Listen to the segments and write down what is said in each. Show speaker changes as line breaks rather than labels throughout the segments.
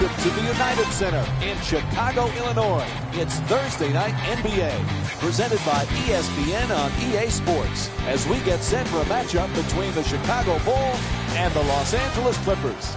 trip to the United Center in Chicago, Illinois. It's Thursday night NBA, presented by ESPN on EA Sports, as we get set for a matchup between the Chicago Bulls and the Los Angeles Clippers.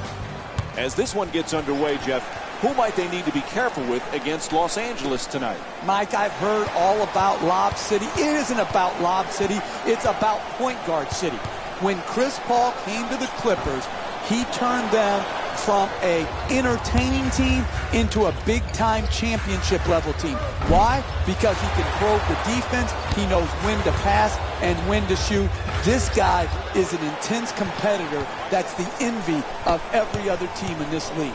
As this one gets underway, Jeff, who might they need to be careful with against Los Angeles tonight?
Mike, I've heard all about Lob City. It isn't about Lob City. It's about point guard city. When Chris Paul came to the Clippers, he turned them from a entertaining team into a big-time championship-level team. Why? Because he can probe the defense, he knows when to pass and when to shoot. This guy is an intense competitor that's the envy of every other team in this league.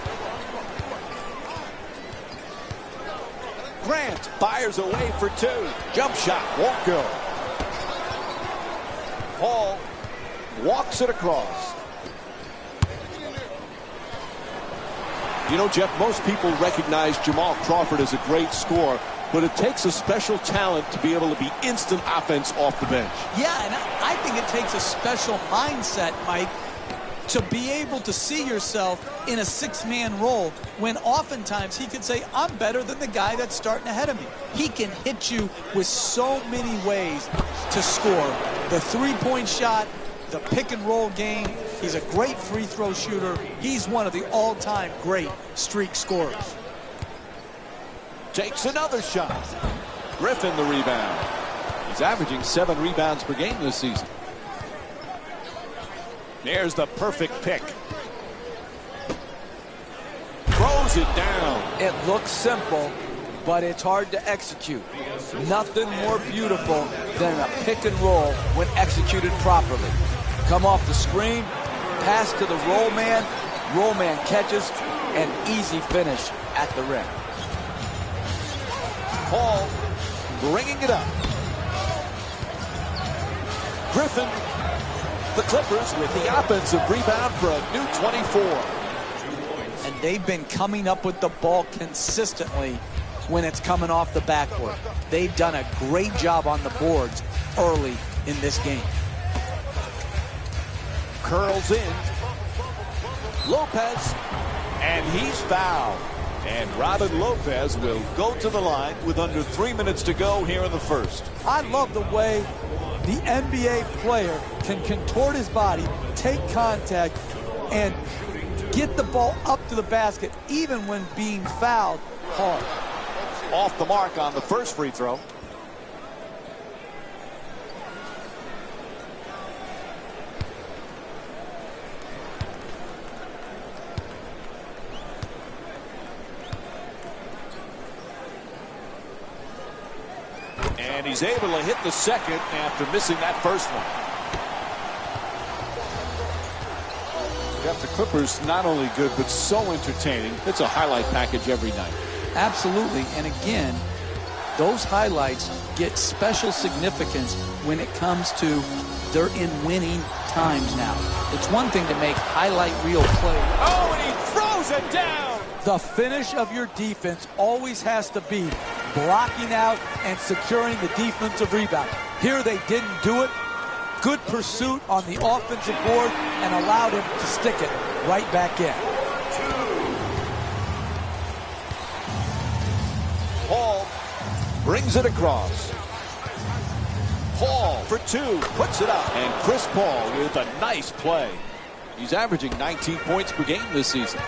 Grant fires away for two. Jump shot won't go. Paul walks it across. You know, Jeff, most people recognize Jamal Crawford as a great scorer, but it takes a special talent to be able to be instant offense off the bench.
Yeah, and I think it takes a special mindset, Mike, to be able to see yourself in a six-man role when oftentimes he could say, I'm better than the guy that's starting ahead of me. He can hit you with so many ways to score. The three-point shot, the pick-and-roll game. He's a great free throw shooter. He's one of the all-time great streak scorers.
Takes another shot. Griffin the rebound. He's averaging 7 rebounds per game this season. There's the perfect pick. Throws it down.
It looks simple, but it's hard to execute. Nothing more beautiful than a pick and roll when executed properly. Come off the screen, pass to the roll man catches, and easy finish at the rim.
Paul bringing it up. Griffin, the Clippers with the offensive rebound for a new 24.
And they've been coming up with the ball consistently when it's coming off the backboard. They've done a great job on the boards early in this game.
Curls in. Lopez, and he's fouled. And Robin Lopez will go to the line with under 3 minutes to go here in the first.
I love the way the NBA player can contort his body, take contact, and get the ball up to the basket even when being fouled hard.
Off the mark on the first free throw. And he's able to hit the second after missing that first one. Jeff, the Clippers not only good, but so entertaining. It's a highlight package every night.
Absolutely. And again, those highlights get special significance when it comes to they're in winning times now. It's one thing to make highlight reel plays.
Oh, and he throws it down.
The finish of your defense always has to be blocking out and securing the defensive rebound. Here they didn't do it. Good pursuit on the offensive board and allowed him to stick it right back in.
Paul brings it across. Paul for two, puts it up. And Chris Paul with a nice play. He's averaging 19 points per game this season.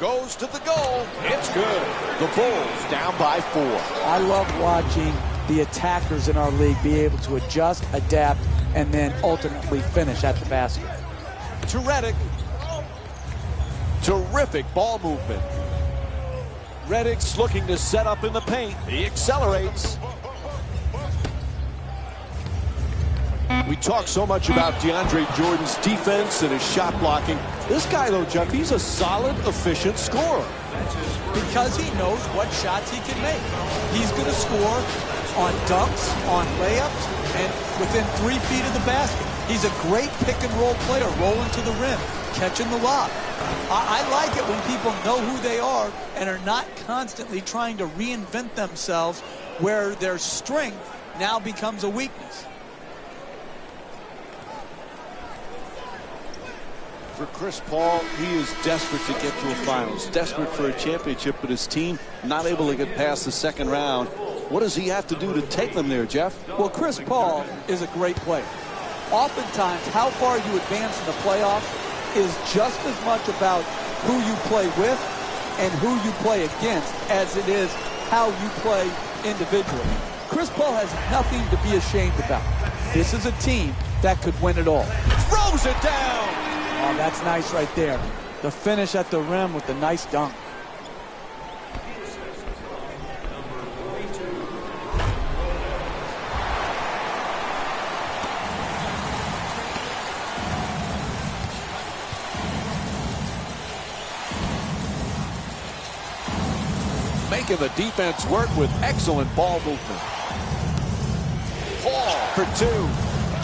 Goes to the goal. It's good. The Bulls down by 4.
I love watching the attackers in our league be able to adjust, adapt, and then ultimately finish at the basket.
To Redick. Terrific ball movement. Redick's looking to set up in the paint. He accelerates. We talk so much about DeAndre Jordan's defense and his shot blocking. This guy, though, Jeff, he's a solid, efficient scorer.
Because he knows what shots he can make. He's going to score on dunks, on layups, and within 3 feet of the basket. He's a great pick-and-roll player, rolling to the rim, catching the lob. I like it when people know who they are and are not constantly trying to reinvent themselves where their strength now becomes a weakness.
For Chris Paul, he is desperate to get to a finals, desperate for a championship, but his team not able to get past the second round. What does he have to do to take them there, Jeff?
Well, Chris Paul is a great player. Oftentimes, how far you advance in the playoffs is just as much about who you play with and who you play against as it is how you play individually. Chris Paul has nothing to be ashamed about. This is a team that could win it all.
Throws it down!
Oh, that's nice right there. The finish at the rim with the nice dunk.
Making the defense work with excellent ball movement. Paul for two.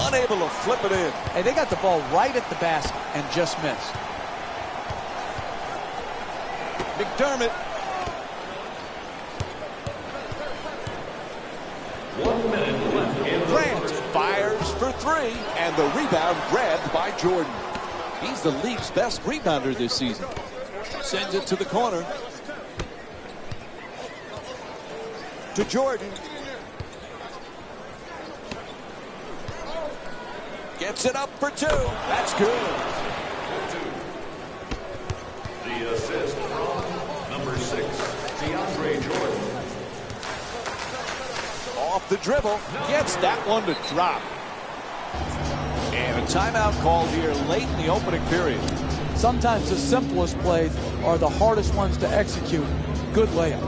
Unable to flip it in.
Hey, they got the ball right at the basket and just missed.
McDermott.
1 minute left.
Grant fires for three, and the rebound grabbed by Jordan. He's the league's best rebounder this season. Sends it to the corner. To Jordan. Gets it up for two. That's good.
The assist from number 6, DeAndre Jordan.
Off the dribble. Gets that one to drop. And a timeout called here late in the opening period.
Sometimes the simplest plays are the hardest ones to execute. Good layup.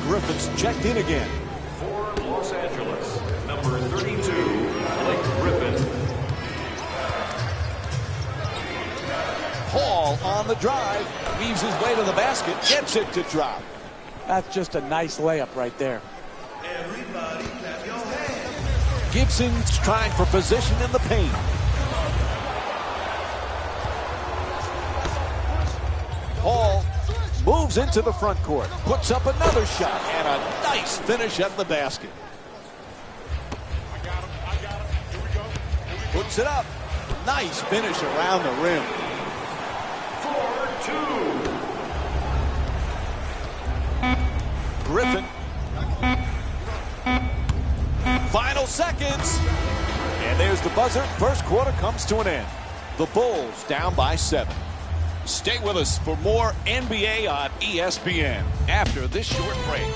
Griffin's checked in again.
For Los Angeles, number 32, Blake Griffin.
Paul on the drive. Weaves his way to the basket. Gets it to drop.
That's just a nice layup right there.
Everybody clap your hands.
Gibson's trying for position in the paint. Paul moves into the front court, puts up another shot, and a nice finish at the basket. Puts it up. Nice finish around the rim.
4-2.
Griffin. Final seconds. And there's the buzzer. First quarter comes to an end. The Bulls down by 7. Stay with us for more NBA on ESPN after this short break.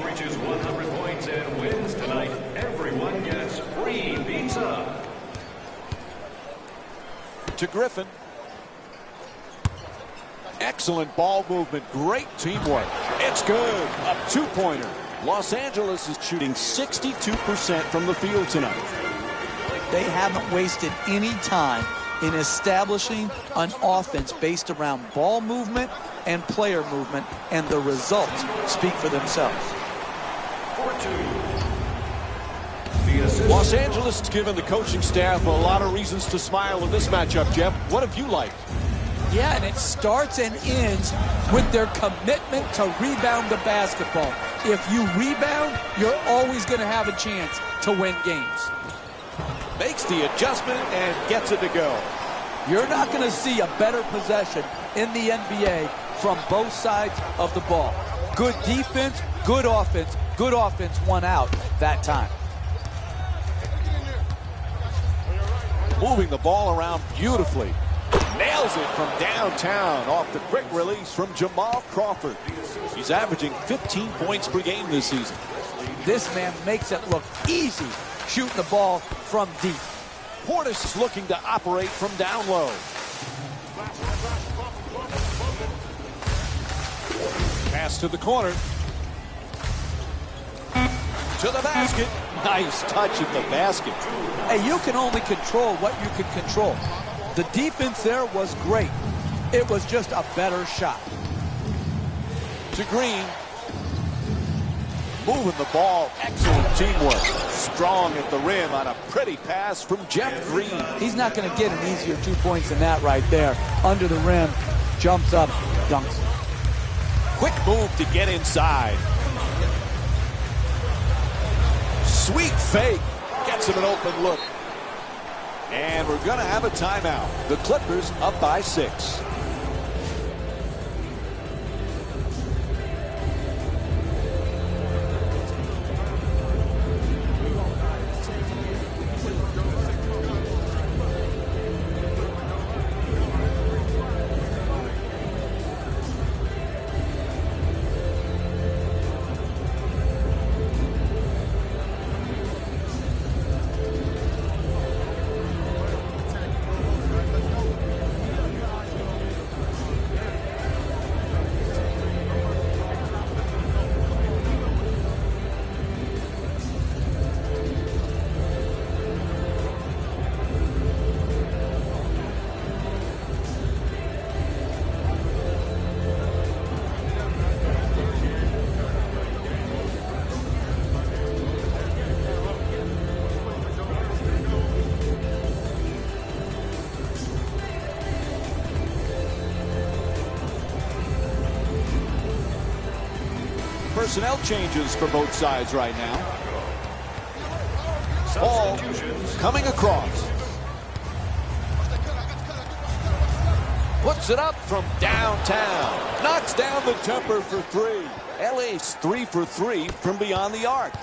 Reaches 100 points and wins tonight. Everyone gets free pizza.
To Griffin. Excellent ball movement. Great teamwork. It's good. A two-pointer. Los Angeles is shooting 62% from the field tonight.
They haven't wasted any time in establishing an offense based around ball movement and player movement, and the results speak for themselves.
4-2.
Los Angeles has given the coaching staff a lot of reasons to smile in this matchup, Jeff. What have you liked?
Yeah, and it starts and ends with their commitment to rebound the basketball. If you rebound, you're always going to have a chance to win games.
Makes the adjustment and gets it to go.
You're not going to see a better possession in the NBA from both sides of the ball. Good defense, good offense won out that time.
Moving the ball around beautifully. Nails it from downtown off the quick release from Jamal Crawford. He's averaging 15 points per game this season.
This man makes it look easy shooting the ball from deep.
Portis is looking to operate from down low. Pass to the corner. To the basket. Nice touch at the basket.
Hey, you can only control what you can control. The defense there was great. It was just a better shot.
To Green. Moving the ball. Excellent teamwork. Strong at the rim on a pretty pass from Jeff Green.
He's not going to get an easier 2 points than that right there. Under the rim, jumps up, dunks.
Quick move to get inside. Sweet fake. Gets him an open look. And we're going to have a timeout. The Clippers up by 6. Personnel changes for both sides right now. Ball coming across. Puts it up from downtown. Knocks down the jumper for 3. LA's 3 for 3 from beyond the arc.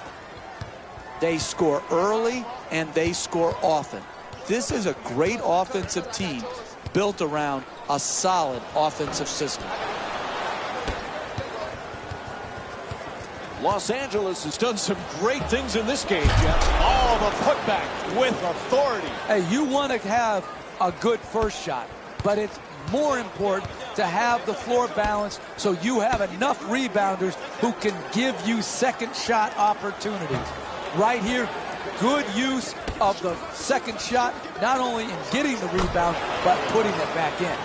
They score early and they score often. This is a great offensive team built around a solid offensive system.
Los Angeles has done some great things in this game, Jeff. Oh, the putback with authority.
Hey, you want to have a good first shot, but it's more important to have the floor balanced so you have enough rebounders who can give you second shot opportunities. Right here, good use of the second shot, not only in getting the rebound, but putting it back in.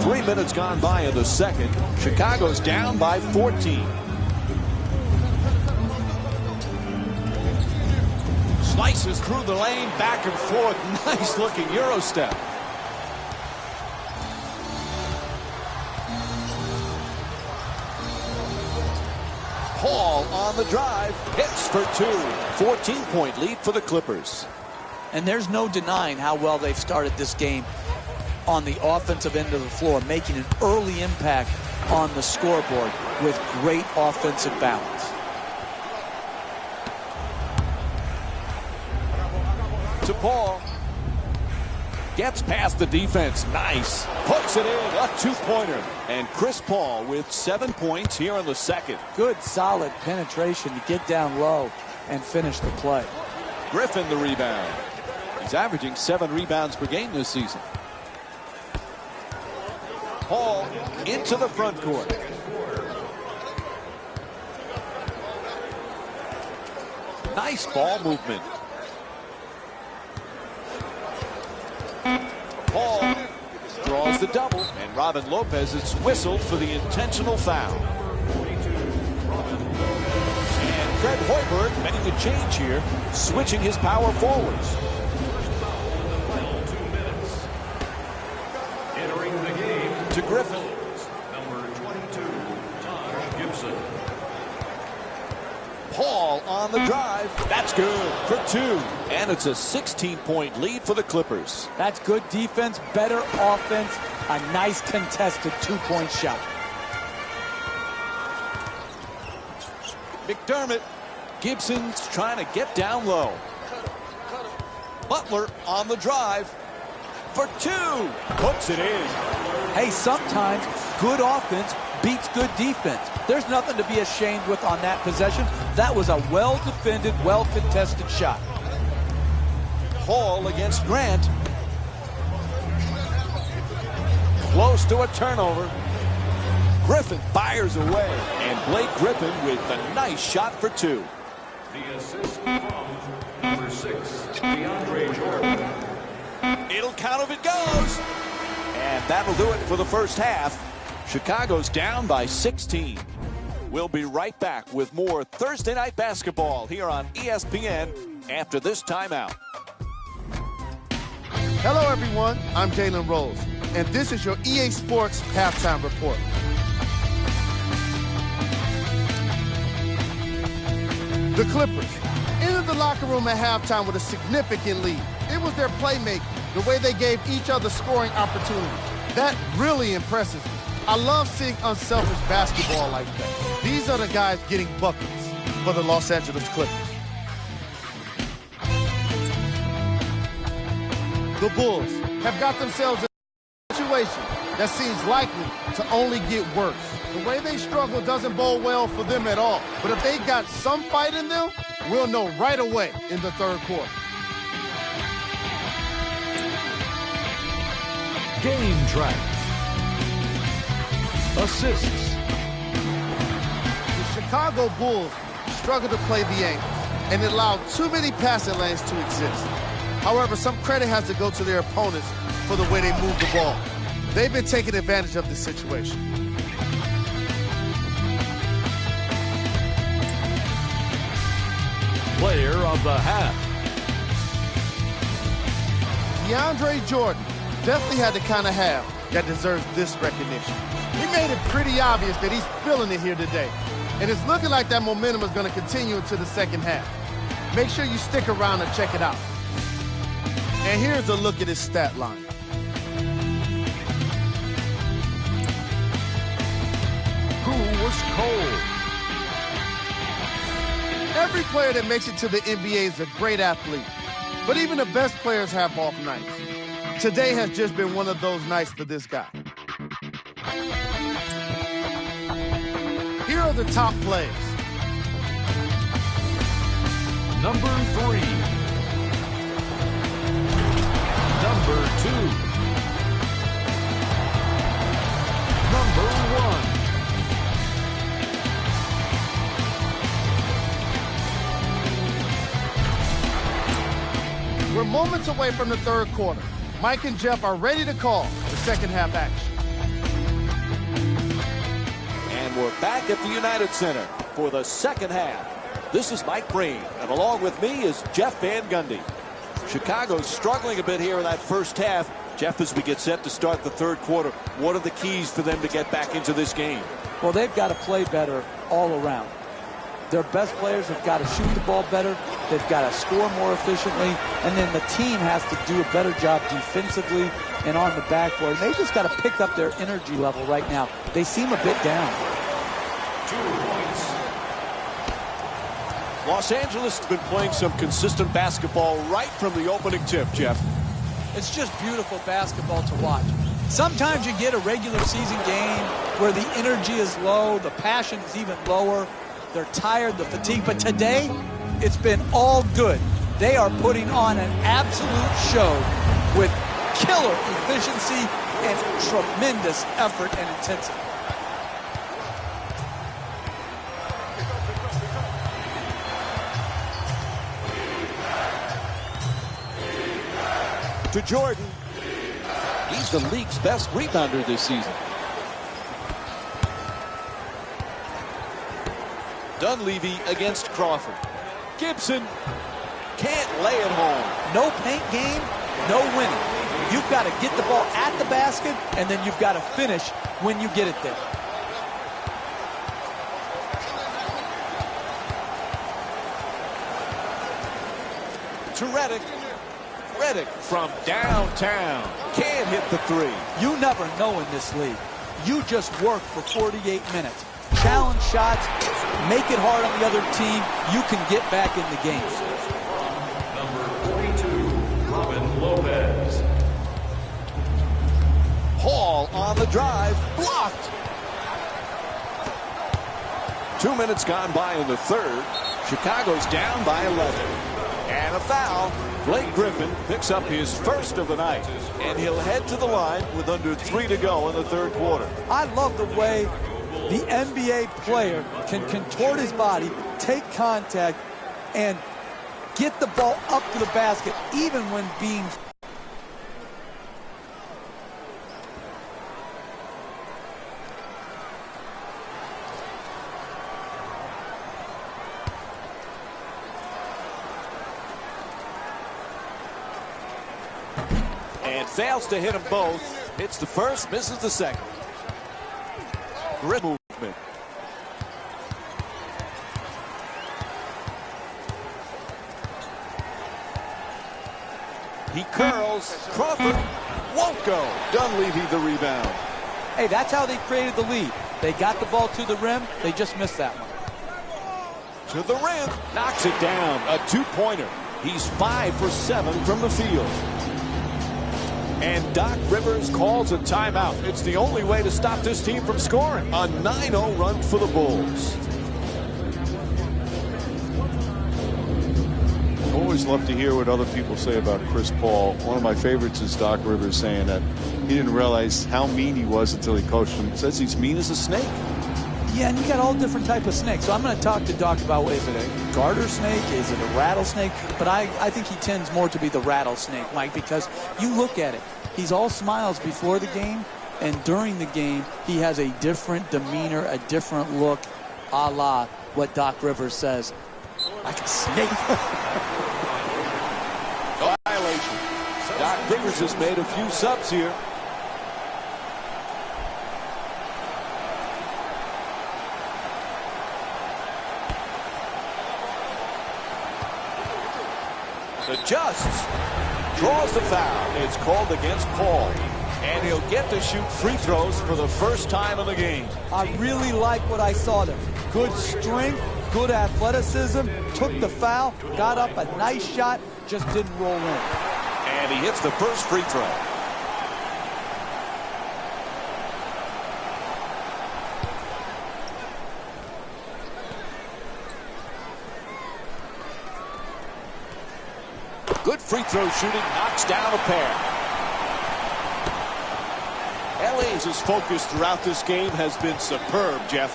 3 minutes gone by in the second. Chicago's down by 14. Slices through the lane, back and forth. Nice looking Euro step. Paul on the drive, hits for 2. 14-point lead for the Clippers.
And there's no denying how well they've started this game on the offensive end of the floor, making an early impact on the scoreboard with great offensive balance.
To Paul. Gets past the defense. Nice. Puts it in. A 2-pointer. And Chris Paul with 7 points here in the second.
Good, solid penetration to get down low and finish the play.
Griffin the rebound. He's averaging 7 rebounds per game this season. Paul into the front court. Nice ball movement. Paul draws the double, and Robin Lopez is whistled for the intentional foul. And Fred Hoiberg making a change here, switching his power forwards. To Griffin.
Number 22, Taj Gibson.
Paul on the drive. That's good for 2. And it's a 16-point lead for the Clippers.
That's good defense, better offense, a nice contested 2-point shot.
McDermott. Gibson's trying to get down low. Butler on the drive for 2. Puts it in.
Hey, sometimes good offense beats good defense. There's nothing to be ashamed with on that possession. That was a well-defended, well-contested shot.
Hall against Grant. close to a turnover. Griffin fires away, and Blake Griffin with a nice shot for two.
The assist from number 6, DeAndre Jordan.
It'll count if it goes. And that'll do it for the first half. Chicago's down by 16. We'll be right back with more Thursday Night Basketball here on ESPN after this timeout.
Hello, everyone. I'm Jalen Rose, and this is your EA Sports Halftime Report. The Clippers entered the locker room at halftime with a significant lead. It was their playmaking, the way they gave each other scoring opportunities. That really impresses me. I love seeing unselfish basketball like that. These are the guys getting buckets for the Los Angeles Clippers. The Bulls have got themselves in a situation that seems likely to only get worse. The way they struggle doesn't bode well for them at all. But if they got some fight in them, we'll know right away in the third quarter.
Game track. Assists.
The Chicago Bulls struggle to play the angles and allowed too many passing lanes to exist. However, some credit has to go to their opponents for the way they move the ball. They've been taking advantage of this situation.
Player of the half.
DeAndre Jordan definitely had the kind of half that deserves this recognition. He made it pretty obvious that he's feeling it here today. And it's looking like that momentum is going to continue into the second half. Make sure you stick around and check it out. And here's a look at his stat line.
Who was cold?
Every player that makes it to the NBA is a great athlete. But even the best players have off nights. Today has just been one of those nights for this guy. Here are the top plays.
Number 3. Number 2. Number 1.
We're moments away from the third quarter. Mike and Jeff are ready to call the second half action.
And we're back at the United Center for the second half. This is Mike Breen, and along with me is Jeff Van Gundy. Chicago's struggling a bit here in that first half. Jeff, as we get set to start the third quarter, what are the keys for them to get back into this game?
Well, they've got to play better all around. Their best players have got to shoot the ball better. They've got to score more efficiently. And then the team has to do a better job defensively and on the backboard. They just got to pick up their energy level right now. They seem a bit down.
2 points.
Los Angeles has been playing some consistent basketball right from the opening tip, Jeff.
It's just beautiful basketball to watch. Sometimes you get a regular season game where the energy is low, the passion is even lower. They're tired, the fatigue, but today it's been all good. They are putting on an absolute show with killer efficiency and tremendous effort and intensity.
To Jordan. He's the league's best rebounder this season. Dunleavy against Crawford. Gibson can't lay it home.
No paint game, no winning. You've got to get the ball at the basket, and then you've got to finish when you get it there.
To Redick. Redick from downtown. Can't hit the three.
You never know in this league. You just work for 48 minutes. Challenge shots, make it hard on the other team. You can get back in the game.
Number 42, Robin Lopez.
Hall on the drive. Blocked. 2 minutes gone by in the third. Chicago's down by 11. And And a foul. Blake Griffin picks up his first of the night, and he'll head to the line with under 3 to go in the third quarter.
I love the way the NBA player can contort his body, take contact, and get the ball up to the basket, even when being...
And fails to hit them both. Hits the first, misses the second. Great movement. He curls. Crawford won't go. Dunleavy the rebound.
Hey, that's how they created the lead. They got the ball to the rim. They just missed that one.
To the rim. Knocks it down. A two-pointer. He's 5 for 7 from the field. And Doc Rivers calls a timeout. It's the only way to stop this team from scoring. A 9-0 run for the Bulls.
I always love to hear what other people say about Chris Paul. One of my favorites is Doc Rivers saying that he didn't realize how mean he was until he coached him. Says he's mean as a snake.
Yeah, and you got all different type of snakes. So I'm going to talk to Doc about, is it a garter snake? Is it a rattlesnake? But I think he tends more to be the rattlesnake, Mike, because you look at it. He's all smiles before the game, and during the game, he has a different demeanor, a different look, a la what Doc Rivers says. Like a snake.
Violation. Doc Rivers has made a few subs here. Adjusts. Draws the foul. It's called against Paul. And he'll get to shoot free throws for the first time in the game.
I really like what I saw there. Good strength, good athleticism, took the foul, got up a nice shot, just didn't roll in.
And he hits the first free throw. Good free throw shooting, knocks down a pair. LA's focus throughout this game has been superb, Jeff.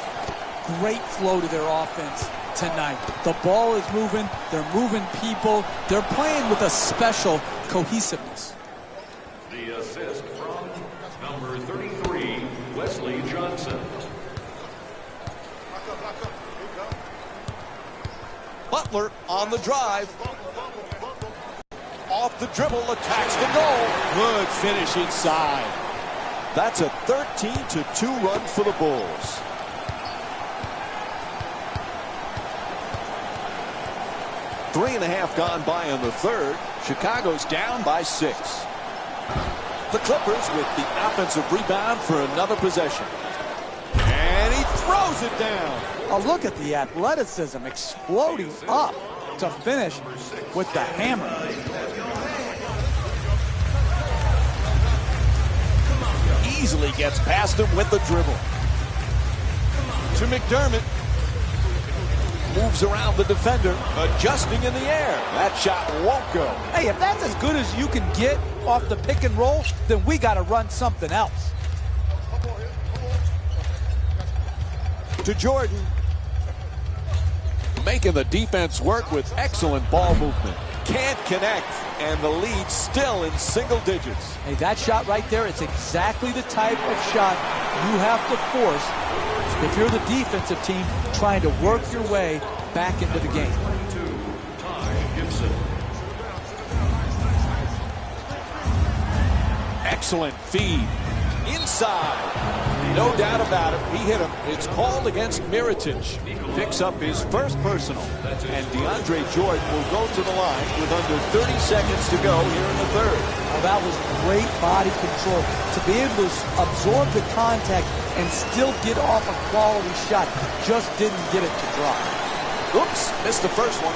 Great flow to their offense tonight. The ball is moving, they're moving people, they're playing with a special cohesiveness.
The assist from number 33, Wesley Johnson.
Butler on the drive. Off the dribble, attacks the goal. Good finish inside. That's a 13-2 run for the Bulls. Three and a half gone by in the third. Chicago's down by 6. The Clippers with the offensive rebound for another possession. And he throws it down.
Oh, look at the athleticism exploding up to finish with the hammer.
Easily gets past him with the dribble. To McDermott. Moves around the defender, adjusting in the air. That shot won't go.
Hey, if that's as good as you can get off the pick and roll, then we got to run something else.
To Jordan. Making the defense work with excellent ball movement. Can't connect, and the lead still in single digits.
Hey, that shot right there, it's exactly the type of shot you have to force if you're the defensive team trying to work your way back into the game.
Excellent feed. Inside. No doubt about it. He hit him. It's called against Mirotic. Picks up his first personal. And DeAndre Jordan will go to the line with under 30 seconds to go here in the third.
Well, that was great body control. To be able to absorb the contact and still get off a quality shot. Just didn't get it to drop.
Oops, missed the first one.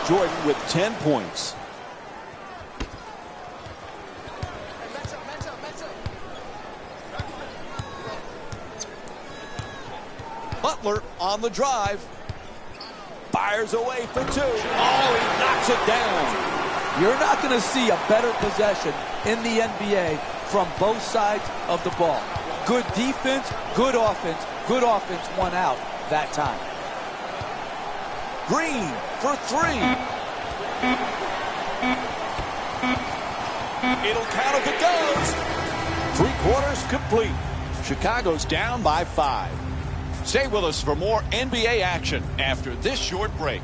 Jordan with 10 points. Butler on the drive. Fires away for 2. Oh, he knocks it down.
You're not going to see a better possession in the NBA from both sides of the ball. Good defense, good offense. Good offense won out that time.
Green for 3. It'll count if it goes. 3 quarters complete. Chicago's down by 5. Stay with us for more NBA action after this short break.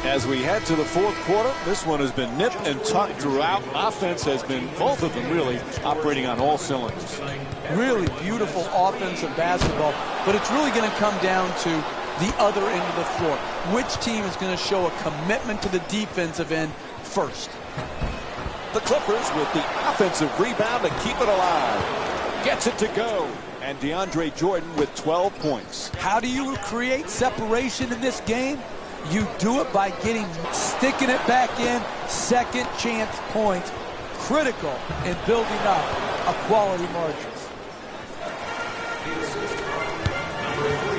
As we head to the 4th quarter, this one has been nip and tuck throughout. Offense has been, both of them really, operating on all cylinders.
Really beautiful offensive basketball, but it's really going to come down to the other end of the floor. Which team is going to show a commitment to the defensive end first?
The Clippers with the offensive rebound to keep it alive. Gets it to go. And DeAndre Jordan with 12 points.
How do you create separation in this game? You do it by sticking it back in, second chance points, critical in building up a quality margins.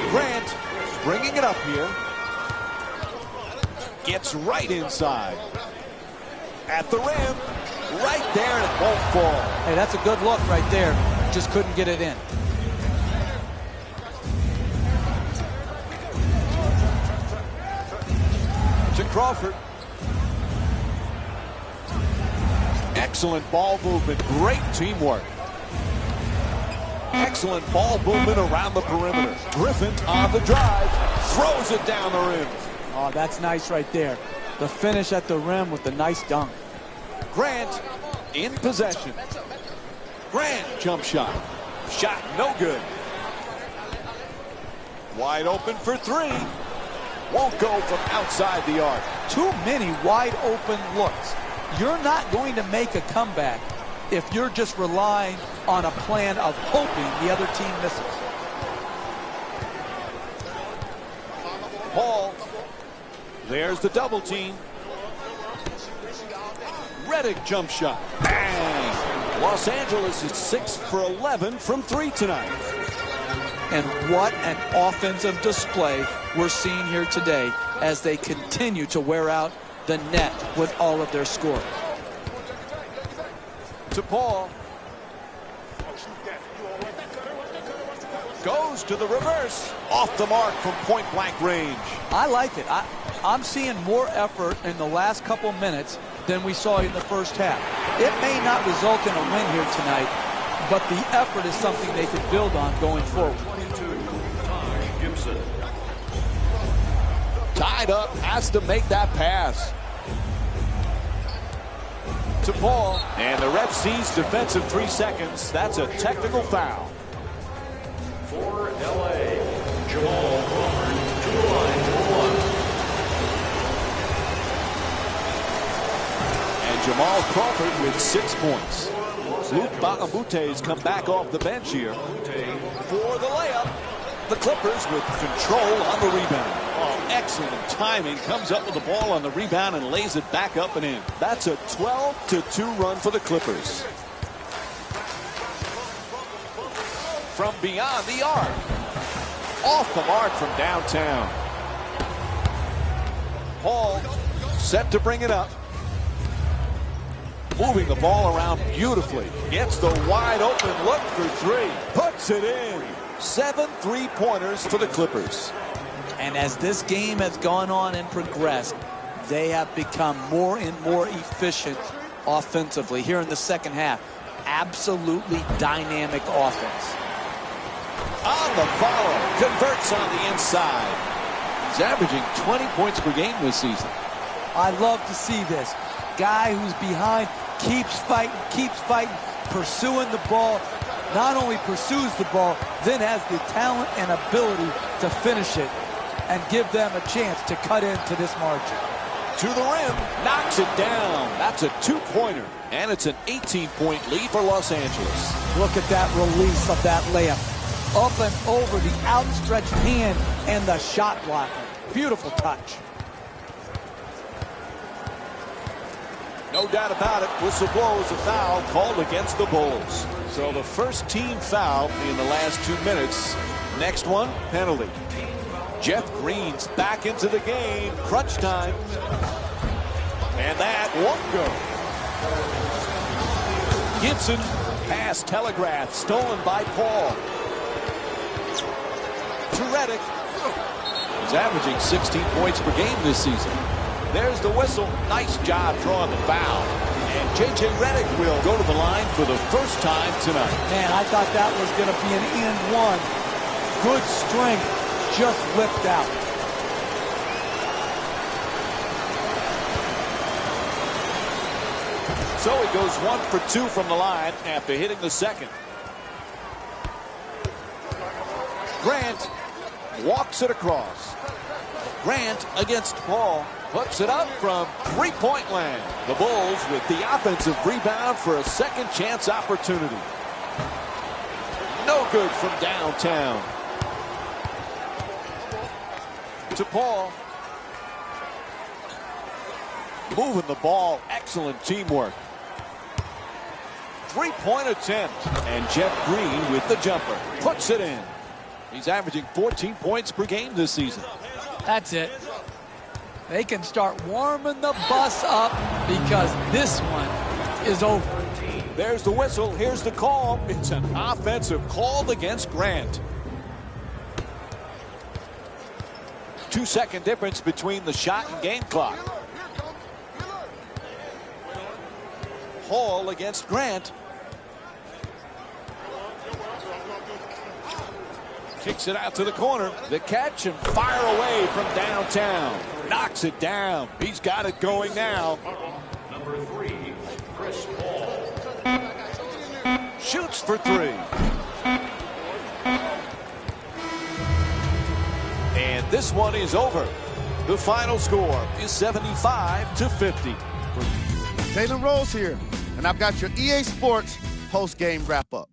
Grant bringing it up here. Gets right inside. At the rim, right there, and it won't fall.
Hey, that's a good look right there. Just couldn't get it in.
To Crawford. Excellent ball movement, great teamwork. Excellent ball movement around the perimeter. Griffin on the drive, throws it down the rim.
Oh, that's nice right there. The finish at the rim with the nice dunk.
Grant in possession. Grant jump shot. Shot no good. Wide open for 3. Won't go from outside the arc.
Too many wide open looks. You're not going to make a comeback if you're just relying on a plan of hoping the other team misses.
Paul. There's the double team. Redick jump shot. Bang! Los Angeles is 6 for 11 from 3 tonight.
And what an offensive display we're seeing here today as they continue to wear out the net with all of their scoring.
To Paul. Goes to the reverse. Off the mark from point-blank range.
I like it. I'm seeing more effort in the last couple minutes than we saw in the first half. It may not result in a win here tonight, but the effort is something they can build on going forward.
Tied up, has to make that pass. To Paul, and the ref sees defensive 3 seconds. That's a technical foul.
For LA, Jamal Crawford to the line for 1.
And Jamal Crawford with 6 points. Luke Bakabute's come back off the bench here for the layup. The Clippers with control on the rebound. Oh, excellent timing. Comes up with the ball on the rebound and lays it back up and in. That's a 12-2 run for the Clippers. From beyond the arc. Off the mark from downtown. Paul set to bring it up. Moving the ball around beautifully. Gets the wide open look for 3. Puts it in. 7 3-pointers for the Clippers.
And as this game has gone on and progressed, they have become more and more efficient offensively here in the second half. Absolutely dynamic offense.
On the follow, converts on the inside. He's averaging 20 points per game this season.
I love to see this. Guy who's behind, keeps fighting, pursuing the ball. Not only pursues the ball, then has the talent and ability to finish it and give them a chance to cut into this margin.
to the rim, knocks it down. That's a two-pointer, and it's an 18-point lead for Los Angeles.
Look at that release of that layup. Up and over the outstretched hand and the shot blocker. Beautiful touch.
No doubt about it, whistle blows, a foul called against the Bulls. So the first team foul in the last 2 minutes. Next one, penalty. Jeff Green's back into the game. Crunch time. And that won't go. Gibson, pass telegraphed, stolen by Paul. To Redick. He's averaging 16 points per game this season. There's the whistle. Nice job drawing the foul. And J.J. Redick will go to the line for the first time tonight.
Man, I thought that was going to be an and one. Good strength, just whipped out.
So he goes 1 for 2 from the line after hitting the second. Grant walks it across. Grant against Paul. Puts it up from three-point land. The Bulls with the offensive rebound for a second chance opportunity. No good from downtown. To Paul. Moving the ball. Excellent teamwork. Three-point attempt. And Jeff Green with the jumper. Puts it in. He's averaging 14 points per game this season.
That's it. They can start warming the bus up because this one is over.
There's the whistle. Here's the call. It's an offensive call against Grant. 2-second difference between the shot and game clock. Hall against Grant. Kicks it out to the corner. The catch and fire away from downtown. Knocks it down. He's got it going now.
Number 3, Chris Paul.
Shoots for 3. And this one is over. The final score is 75-50.
Taylor Rose here, and I've got your EA Sports post-game wrap-up.